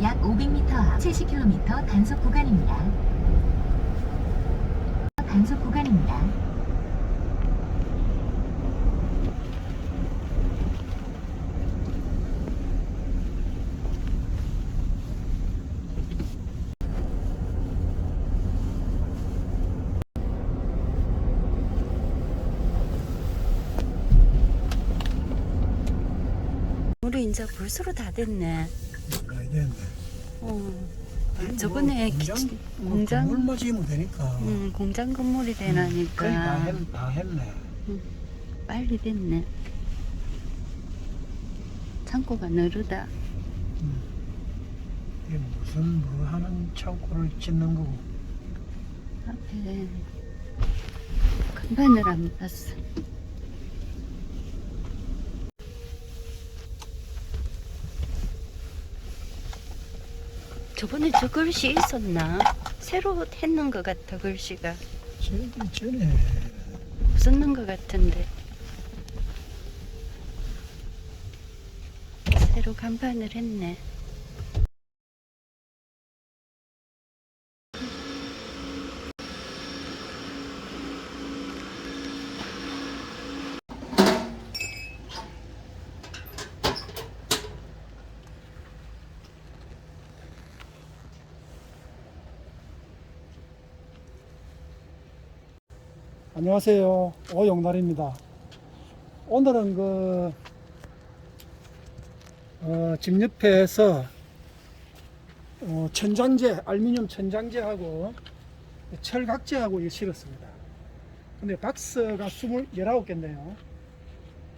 약 500m 앞 70km 단속 구간입니다. 단속 구간입니다. 우리 이제 벌써 다 됐네. 많이 됐네. 저번에 공장 물만 지으면 되니까. 공장 건물이 거의 되나니까 다 했네. 빨리 됐네. 창고가 느르다. 이게 무슨 뭐 하는 창고를 짓는 거고. 앞에 큰 바늘 안 봤어. 저번에 저 글씨 있었나? 새로 했는 것 같아. 글씨가 저기 전에 없었는 것 같은데 새로 간판을 했네. 안녕하세요. 오용날입니다. 오늘은 집 옆에서 천장재, 알루미늄 천장재하고 철각재하고 이거 실었습니다. 근데 박스가 19개인데요.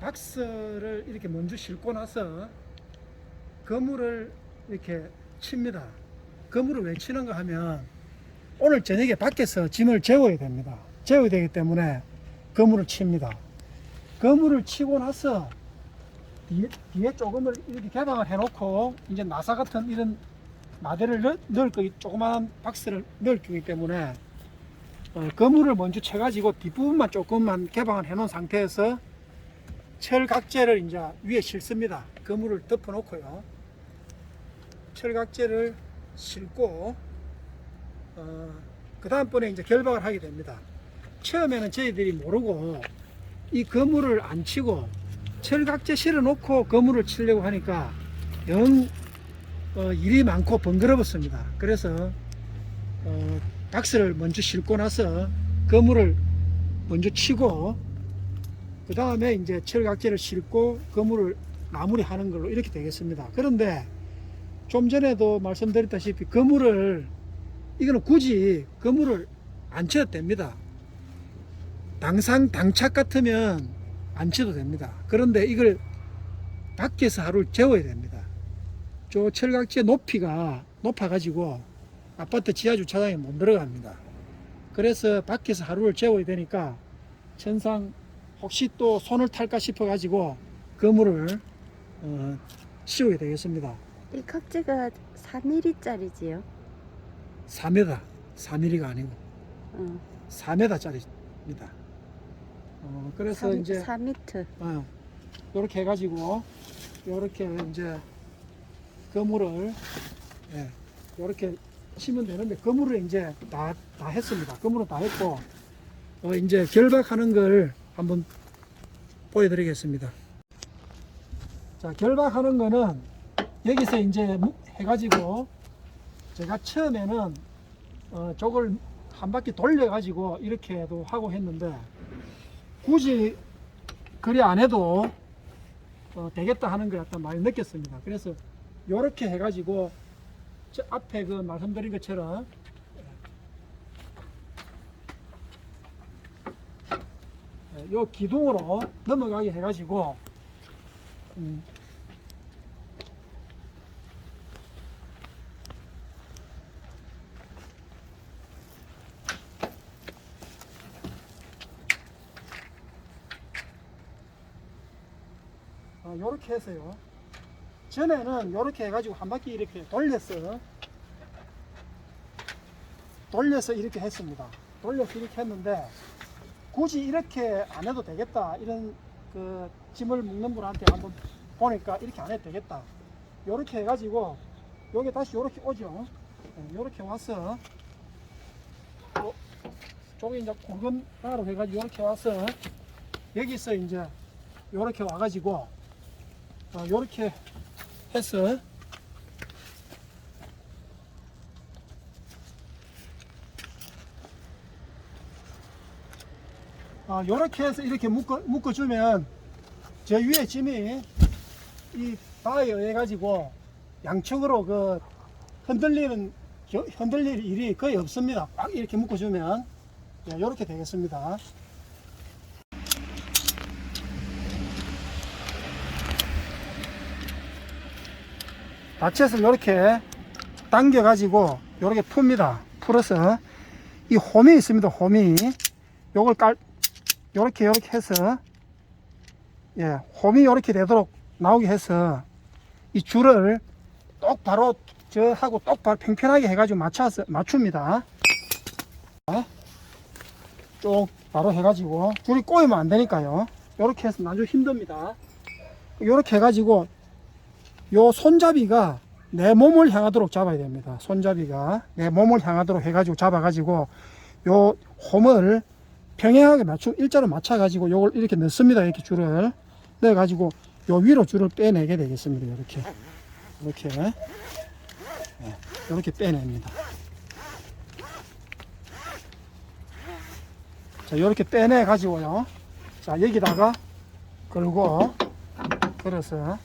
박스를 이렇게 먼저 싣고 나서 거물을 이렇게 칩니다. 거물을 왜 치는가 하면 오늘 저녁에 밖에서 짐을 재워야 됩니다. 재워야 되기 때문에 거물을 칩니다. 거물을 치고 나서 뒤에 조금을 이렇게 개방을 해놓고 이제 나사 같은 이런 마대를 넣을 거기 조그마한 박스를 넣을 거기 때문에 거물을 먼저 쳐가지고 뒷부분만 조금만 개방을 해놓은 상태에서 철각재를 이제 위에 싣습니다. 거물을 덮어 놓고요. 철각재를 싣고 그 다음번에 이제 결박을 하게 됩니다. 처음에는 저희들이 모르고 이 거물을 안 치고 철각재 실어 놓고 거물을 치려고 하니까 영 일이 많고 번거롭습니다. 그래서 박스를 먼저 싣고 나서 거물을 먼저 치고 그 다음에 이제 철각재를 싣고 거물을 마무리하는 걸로 이렇게 되겠습니다. 그런데 좀 전에도 말씀드렸다시피 거물을 이거는 굳이 거물을 안 쳐도 됩니다. 당착 같으면 안 쳐도 됩니다. 그런데 이걸 밖에서 하루를 재워야 됩니다. 저 철각재 높이가 높아가지고 아파트 지하주차장에 못 들어갑니다. 그래서 밖에서 하루를 재워야 되니까 천상 혹시 또 손을 탈까 싶어 가지고 거물을 씌우게 되겠습니다. 이 각재가 4mm짜리지요? 4m, 4mm가 아니고 4m짜리입니다. 그래서 3, 이제 4m. 이렇게 해가지고 이렇게 이제 거물을 이렇게 치면 되는데 거물을 이제 다 했습니다. 거물은 다 했고 이제 결박하는 걸 한번 보여드리겠습니다. 자, 결박하는 거는 여기서 이제 해가지고 제가 처음에는 저걸 한 바퀴 돌려가지고 이렇게도 하고 했는데 굳이 그리 안 해도 되겠다 하는 걸 약간 많이 느꼈습니다. 그래서 이렇게 해가지고 저 앞에 그 말씀드린 것처럼 요 기둥으로 넘어가게 해가지고 요렇게 해서요. 전에는 요렇게 해가지고 한 바퀴 이렇게 돌려서 이렇게 했습니다. 돌려서 이렇게 했는데 굳이 이렇게 안 해도 되겠다 이런 짐을 묶는 분한테 한번 보니까 이렇게 안 해도 되겠다 요렇게 해가지고 여기 다시 요렇게 오죠. 요렇게 와서 저기 이제 굵은 나로 해가지고 요렇게 와서 여기서 이제 요렇게 와가지고 요렇게 해서 요렇게 해서 이렇게 묶어주면 저 위에 짐이 이 바에 의해 가지고 양측으로 그 흔들릴 일이 거의 없습니다. 꽉 이렇게 묶어주면 이렇게 되겠습니다. 밭에서 이렇게 당겨 가지고 이렇게 풉니다. 풀어서 이 홈이 있습니다. 홈이 요걸 요렇게 해서 홈이 이렇게 되도록 나오게 해서 이 줄을 똑바로 저하고 똑바로 평평하게 해가지고 맞춥니다. 쭉 바로 해가지고 줄이 꼬이면 안 되니까요. 이렇게 해서 나중에 힘듭니다. 이렇게 해가지고 요 손잡이가 내 몸을 향하도록 잡아야 됩니다. 손잡이가 내 몸을 향하도록 해가지고 잡아가지고 요 홈을 평행하게 일자로 맞춰가지고 요걸 이렇게 넣습니다. 이렇게 줄을 넣어가지고 요 위로 줄을 빼내게 되겠습니다. 이렇게 빼냅니다. 자, 이렇게 빼내 가지고요. 자, 여기다가 걸고 걸어서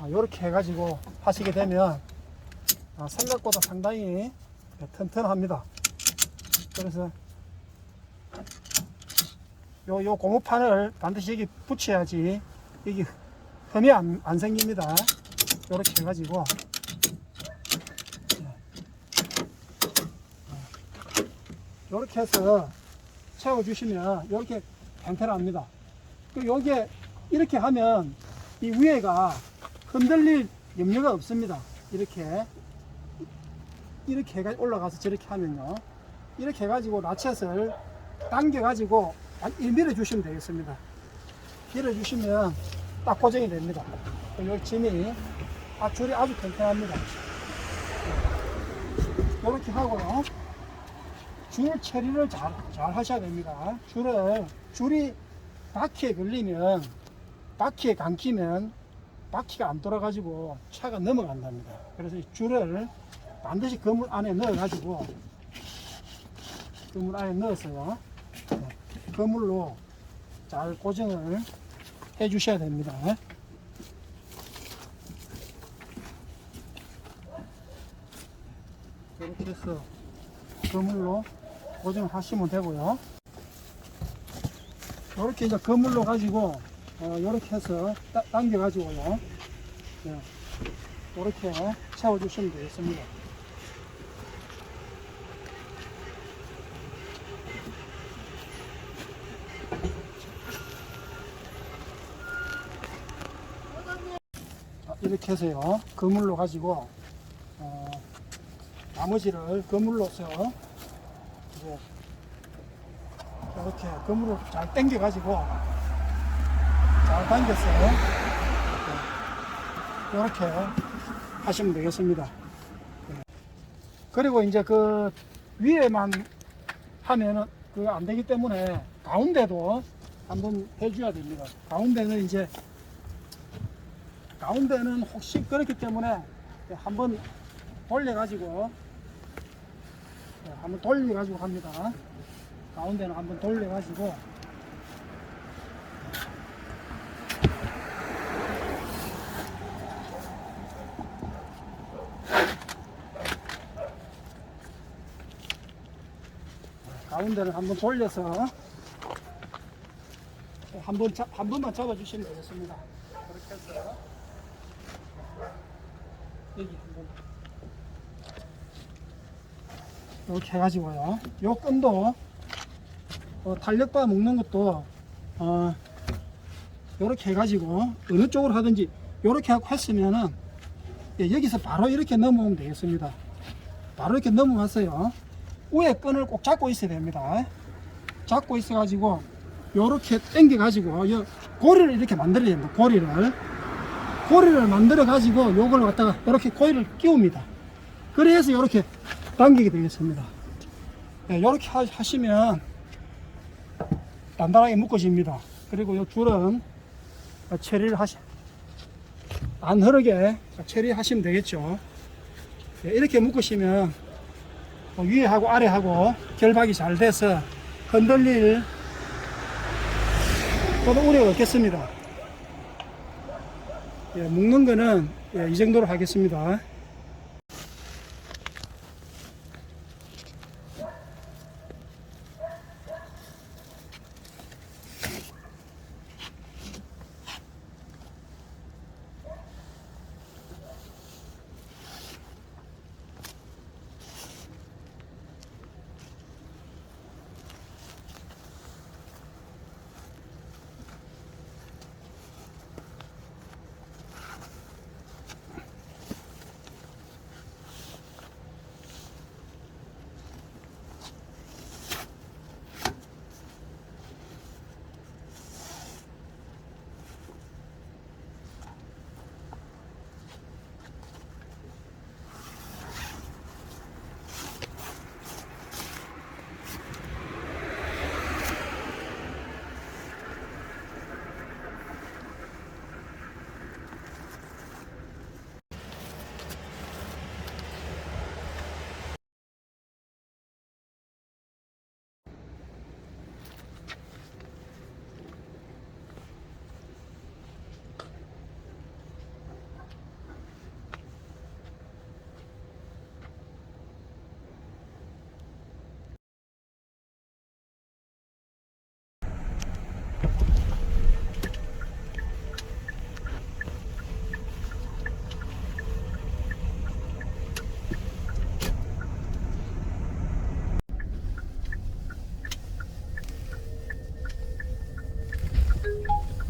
이렇게 해가지고 하시게 되면 생각보다 상당히 튼튼합니다. 그래서 요 고무판을 반드시 여기 붙여야지 여기 흠이 안 생깁니다. 이렇게 해가지고 이렇게 해서 채워주시면 이렇게 팽팽합니다. 그리고 여기에 이렇게 하면 이 위에가 흔들릴 염려가 없습니다. 이렇게 해가지고 올라가서 저렇게 하면요. 이렇게 해가지고 라쳇을 당겨가지고 밀어주시면 되겠습니다. 밀어주시면 딱 고정이 됩니다. 이 짐이 줄이 아주 튼튼합니다. 이렇게 하고요. 줄 처리를 잘 하셔야 됩니다. 줄이 바퀴에 걸리면, 바퀴에 감기면 바퀴가 안 돌아가지고 차가 넘어간답니다. 그래서 이 줄을 반드시 그물 안에 넣어가지고 그물 안에 넣어서요. 그물로 잘 고정을 해 주셔야 됩니다. 이렇게 해서 그물로 고정을 하시면 되고요. 이렇게 이제 그물로 가지고 이렇게 해서 당겨 가지고요. 이렇게 채워 주시면 되겠습니다. 이렇게 해서요. 그물로 가지고 나머지를 그물로서 이제 이렇게 그물을 잘 당겨 가지고 잘 당겨서 이렇게 하시면 되겠습니다. 그리고 이제 그 위에만 하면은 그 안 되기 때문에 가운데도 한번 해줘야 됩니다. 가운데는 혹시 그렇기 때문에 한번 돌려가지고 합니다. 가운데는 한번 돌려가지고 가운데를 한번 돌려서 한 번만 잡아주시면 되겠습니다. 그렇게 해서 여기 한번 이렇게 해가지고요. 요 끈도 탄력바 묶는 것도 이렇게 해가지고 어느 쪽으로 하든지 이렇게 하고 했으면은 여기서 바로 이렇게 넘어오면 되겠습니다. 바로 이렇게 넘어갔어요. 위에 끈을 꼭 잡고 있어야 됩니다. 잡고 있어 가지고 요렇게 당겨 가지고 고리를 이렇게 만들어야 됩니다. 고리를 고리를 만들어 가지고 요걸 갖다가 이렇게 코일을 끼웁니다. 그래서 이렇게 당기게 되겠습니다. 네, 이렇게 하시면 단단하게 묶어집니다. 그리고 이 줄은 처리를 안 흐르게 처리하시면 되겠죠. 네, 이렇게 묶으시면 위에하고 아래하고 결박이 잘 돼서 흔들릴 그런 우려가 없겠습니다. 예, 묶는 거는 이 정도로 하겠습니다.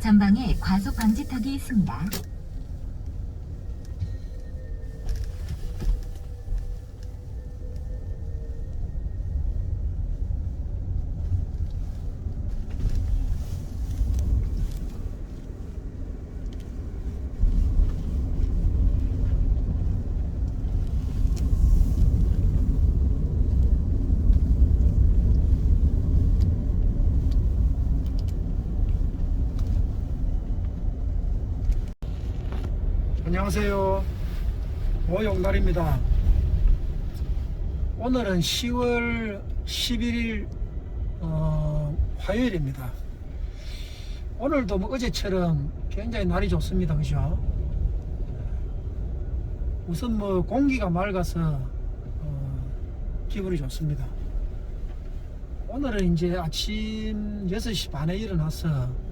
전방에 과속 방지턱이 있습니다. 안녕하세요. 모욕날입니다. 오늘은 10월 11일 화요일입니다. 오늘도 뭐 어제처럼 굉장히 날이 좋습니다. 그죠? 우선 뭐 공기가 맑아서 기분이 좋습니다. 오늘은 이제 아침 6시 반에 일어나서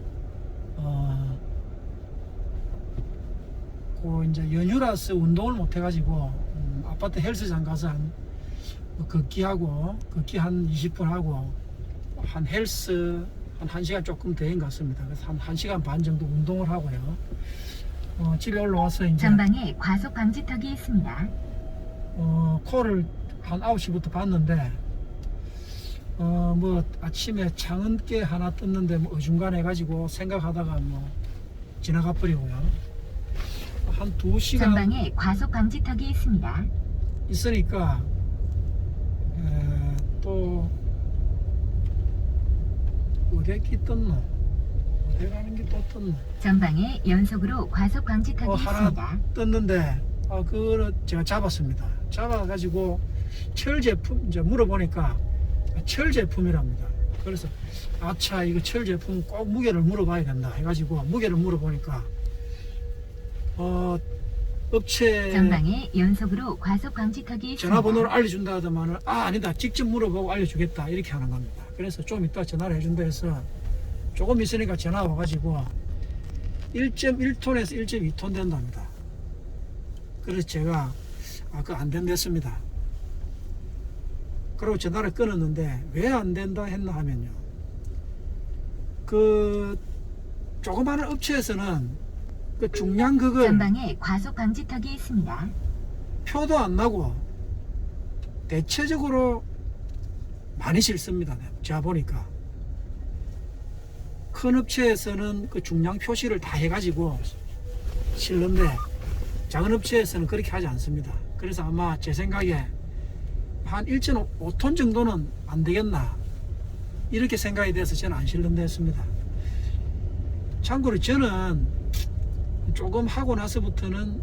이제 연휴라서 운동을 못 해가지고 아파트 헬스장 가서 걷기 한 20분 하고 한 헬스 한 1시간 조금 된 것 같습니다. 그래서 한 1시간 반 정도 운동을 하고요. 집에 올라와서 이제 전방에 과속 방지턱이 있습니다. 코를 한 9시부터 봤는데 뭐 아침에 창은깨 하나 떴는데 뭐 어중간해 가지고 생각하다가 뭐 지나가 버리고요. 한 2시간 전방에 과속 방지턱이 있습니다. 있으니까 또 어디에 떴노? 어디 가는 게 또 떴노? 전방에 연속으로 과속 방지턱이 하나 있습니다. 떴는데 그거를 제가 잡았습니다. 잡아가지고 철 제품 이제 물어보니까 철 제품이랍니다. 그래서 아차 이거 철 제품 꼭 무게를 물어봐야 된다 해가지고 무게를 물어보니까 업체 전방에 연속으로 과속 방지턱이 있습니다. 전화번호를 알려준다 하더만은 아니다 직접 물어보고 알려주겠다 이렇게 하는 겁니다. 그래서 좀 이따 전화를 해준다 해서 조금 있으니까 전화 와가지고 1.1톤에서 1.2톤 된답니다. 그래서 제가 그거 안 된댔습니다. 그리고 전화를 끊었는데 왜 안 된다 했나 하면요, 그 조그마한 업체에서는 그 중량 그걸 전방에 과속 방지턱이 있습니다. 표도 안 나고 대체적으로 많이 싫습니다. 제가 보니까 큰 업체에서는 그 중량 표시를 다 해가지고 실는데 작은 업체에서는 그렇게 하지 않습니다. 그래서 아마 제 생각에 한 1.5톤 정도는 안 되겠나 이렇게 생각이 돼서 저는 안 실는다 했습니다. 참고로 저는 조금 하고 나서부터는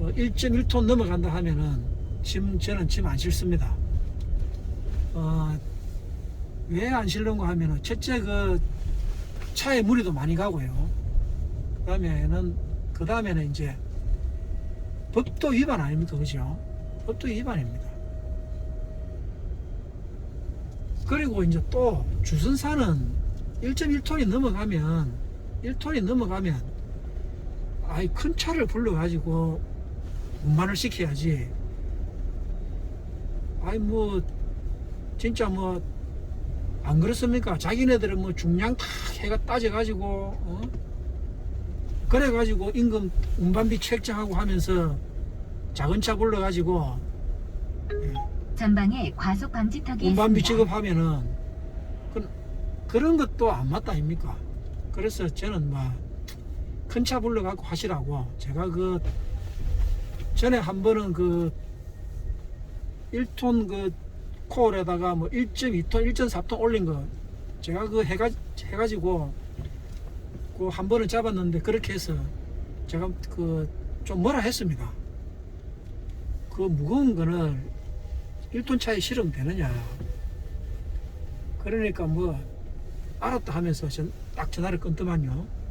1.1톤 넘어간다 하면은 저는 짐 안 실습니다. 왜 안 실는가 하면은 첫째 그 차에 무리도 많이 가고요. 그 다음에는 이제 법도 위반 아닙니까? 그죠? 법도 위반입니다. 그리고 이제 또 주선사는 1.1톤이 넘어가면 1톤이 넘어가면 아이 큰 차를 불러가지고 운반을 시켜야지. 아이 뭐 진짜 뭐 안 그렇습니까? 자기네들은 뭐 중량 다 해가 따져가지고 그래가지고 임금 운반비 책정하고 하면서 작은 차 불러가지고 전방에 과속 방지턱이 운반비 있습니다. 지급하면은 그런 것도 안 맞다 아닙니까? 그래서 저는 막 큰 차 불러가지고 하시라고. 제가 그 전에 한 번은 그 1톤 그 콜에다가 뭐 1.2톤, 1.4톤 올린 거 제가 그 해가지고 그 한 번은 잡았는데 그렇게 해서 제가 그 좀 뭐라 했습니다. 그 무거운 거는 1톤 차에 실으면 되느냐. 그러니까 뭐 알았다 하면서 딱 전화를 끊더만요.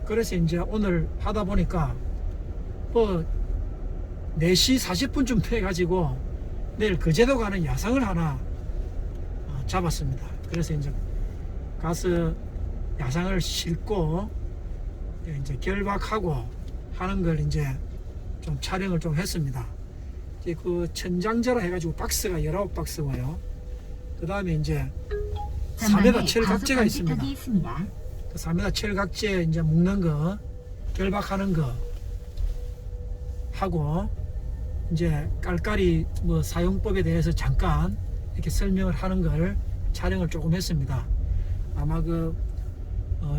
그래서 이제 오늘 하다 보니까 뭐 4시 40분쯤 돼가지고 내일 거제도 가는 야상을 하나 잡았습니다. 그래서 이제 가서 야상을 싣고 이제 결박하고 하는 걸 이제 좀 촬영을 좀 했습니다. 이제 그 천장제라 해가지고 박스가 19박스고요. 그 다음에 이제 4m 철각제가 있습니다. 그 4m 철각제 이제 묶는 거, 결박하는 거 하고 이제 깔깔이 뭐 사용법에 대해서 잠깐 이렇게 설명을 하는 걸 촬영을 조금 했습니다. 아마 그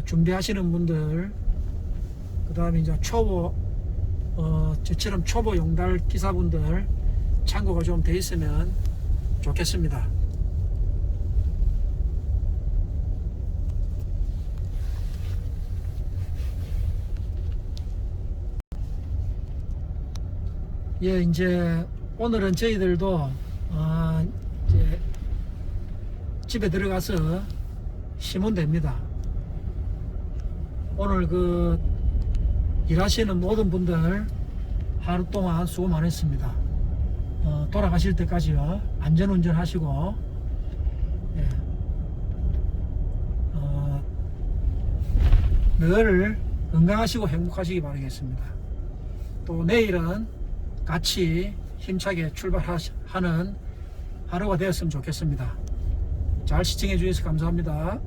준비하시는 분들, 그 다음에 이제 초보 저처럼 초보 용달 기사분들 참고가 좀 돼 있으면 좋겠습니다. 예, 이제 오늘은 저희들도 이제 집에 들어가서 쉬면 됩니다. 오늘 그 일하시는 모든 분들 하루 동안 수고 많으셨습니다. 돌아가실 때까지요 안전운전 하시고 예, 늘 건강하시고 행복하시기 바라겠습니다. 또 내일은 같이 힘차게 출발하는 하루가 되었으면 좋겠습니다. 잘 시청해 주셔서 감사합니다.